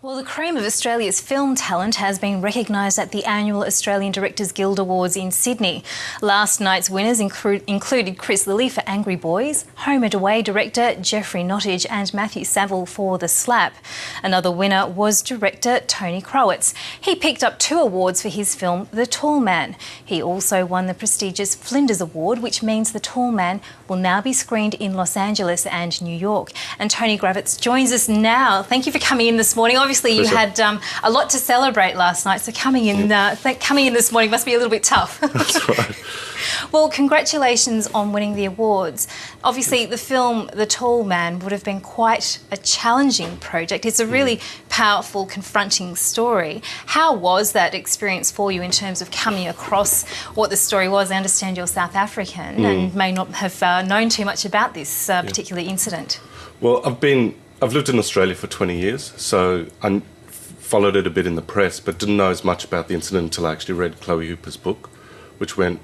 Well, the cream of Australia's film talent has been recognised at the annual Australian Directors Guild Awards in Sydney. Last night's winners included Chris Lilly for Angry Boys, Home and Away director Jeffrey Nottage and Matthew Saville for The Slap. Another winner was director Tony Krawitz. He picked up 2 awards for his film The Tall Man. He also won the prestigious Flinders Award, which means The Tall Man will now be screened in Los Angeles and New York. And Tony Krawitz joins us now. Thank you for coming in this morning. Obviously, you had a lot to celebrate last night, so coming in this morning must be a little bit tough. That's right. Well, congratulations on winning the awards. Obviously, the film The Tall Man would have been quite a challenging project. It's a really powerful, confronting story. How was that experience for you in terms of coming across what the story was? I understand you're South African and may not have known too much about this particular incident. Well, I've lived in Australia for 20 years, so I followed it a bit in the press, but didn't know as much about the incident until I actually read Chloe Hooper's book, which went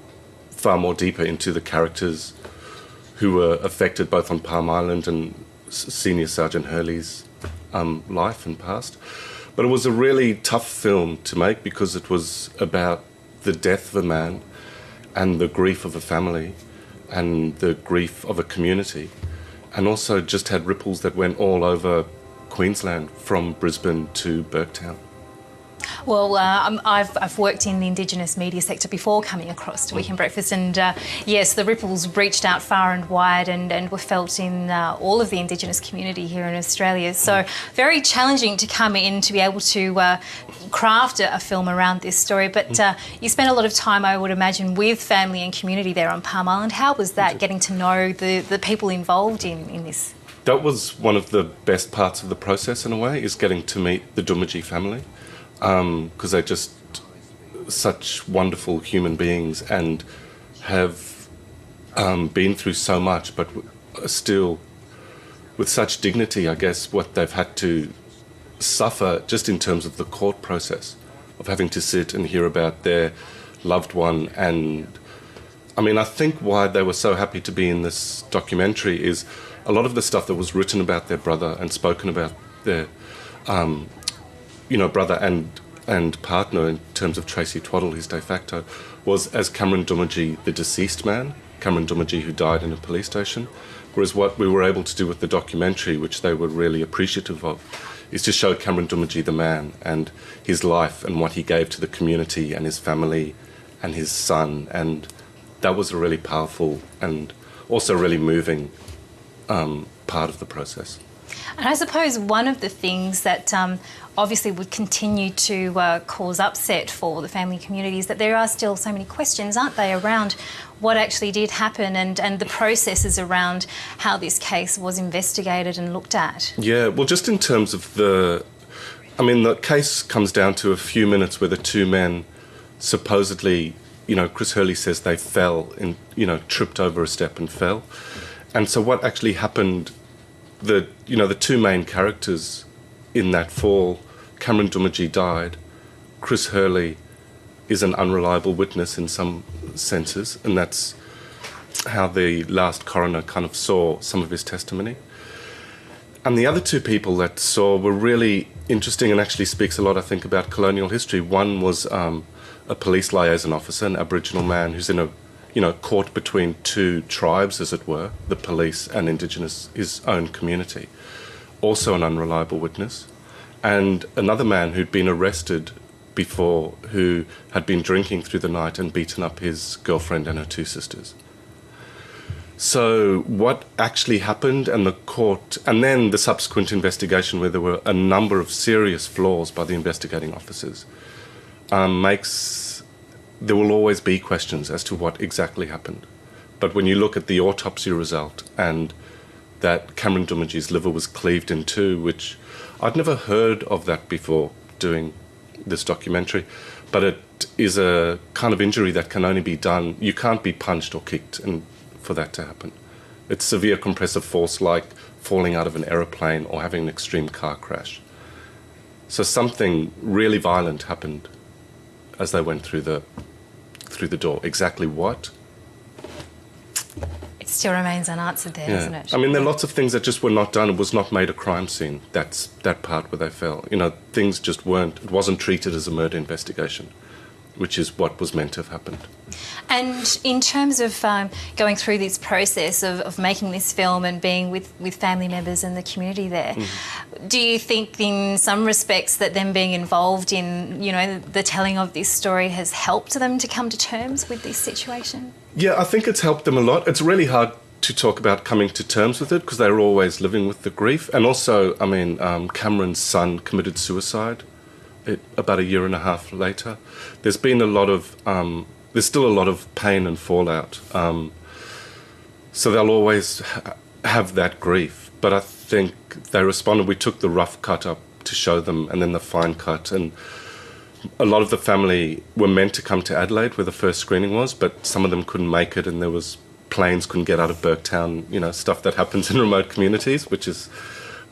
far more deeper into the characters who were affected both on Palm Island and Senior Sergeant Hurley's life and past. But it was a really tough film to make because it was about the death of a man and the grief of a family and the grief of a community, and also just had ripples that went all over Queensland from Brisbane to Burketown. Well, I've worked in the Indigenous media sector before coming across to Weekend Breakfast, and yes, the ripples reached out far and wide and were felt in all of the Indigenous community here in Australia. So very challenging to come in to be able to craft a film around this story. But you spent a lot of time, I would imagine, with family and community there on Palm Island. How was that, getting to know the people involved in this? That was one of the best parts of the process, in a way, is getting to meet the Doomadgee family. Because they're just such wonderful human beings and have been through so much, but still with such dignity, I guess, what they've had to suffer just in terms of the court process of having to sit and hear about their loved one. And I mean, I think why they were so happy to be in this documentary is a lot of the stuff that was written about their brother and spoken about their brother and partner in terms of Tracy Twaddle, his de facto, was as Cameron Doomadgee, the deceased man, Cameron Doomadgee who died in a police station. Whereas what we were able to do with the documentary, which they were really appreciative of, is to show Cameron Doomadgee the man and his life and what he gave to the community and his family and his son. And that was a really powerful and also really moving part of the process. And I suppose one of the things that obviously would continue to cause upset for the family community is that there are still so many questions, aren't they, around what actually did happen and the processes around how this case was investigated and looked at. Yeah, well, just in terms of the case comes down to a few minutes where the 2 men supposedly, Chris Hurley says they fell and, tripped over a step and fell. And so what actually happened, the 2 main characters in that fall, Cameron Doomadgee died. Chris Hurley is an unreliable witness in some senses, and that's how the last coroner kind of saw some of his testimony. And the other 2 people that saw were really interesting and actually speaks a lot, I think, about colonial history. One was a police liaison officer, an Aboriginal man who's in a caught between 2 tribes, as it were, the police and Indigenous, his own community. Also an unreliable witness. And another man who'd been arrested before, who had been drinking through the night and beaten up his girlfriend and her 2 sisters. So what actually happened, and the court, and then the subsequent investigation where there were a number of serious flaws by the investigating officers, there will always be questions as to what exactly happened. But when you look at the autopsy result and that Cameron Doomadgee's liver was cleaved in 2, which I'd never heard of that before doing this documentary, but it is a kind of injury that can only be done, you can't be punched or kicked and for that to happen. It's severe compressive force, like falling out of an aeroplane or having an extreme car crash. So something really violent happened as they went through the door. Exactly what? Still remains unanswered there, doesn't it? I mean, there are lots of things that just were not done. It was not made a crime scene. That's that part where they fell. You know, things just weren't. It wasn't treated as a murder investigation, which is what was meant to have happened. And in terms of going through this process of making this film and being with family members and the community there, do you think in some respects that them being involved in, you know, the telling of this story has helped them to come to terms with this situation? Yeah, I think it's helped them a lot. It's really hard to talk about coming to terms with it because they were always living with the grief. And also, I mean, Cameron's son committed suicide about a year and a half later. There's been a lot of... there's still a lot of pain and fallout. So they'll always have that grief. But I think they responded. We took the rough cut up to show them and then the fine cut. And a lot of the family were meant to come to Adelaide where the first screening was, but some of them couldn't make it and there was planes couldn't get out of Burketown, you know, stuff that happens in remote communities, which is...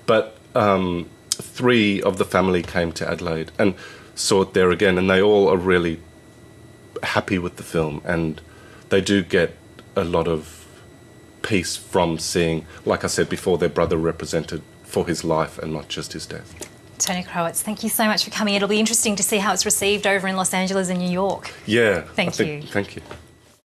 But 3 of the family came to Adelaide and saw it there again, and they all are really happy with the film, and they do get a lot of peace from seeing, like I said before, their brother represented for his life and not just his death. Tony Krawitz, thank you so much for coming. It'll be interesting to see how it's received over in Los Angeles and New York. Yeah. Thank you. Thank you.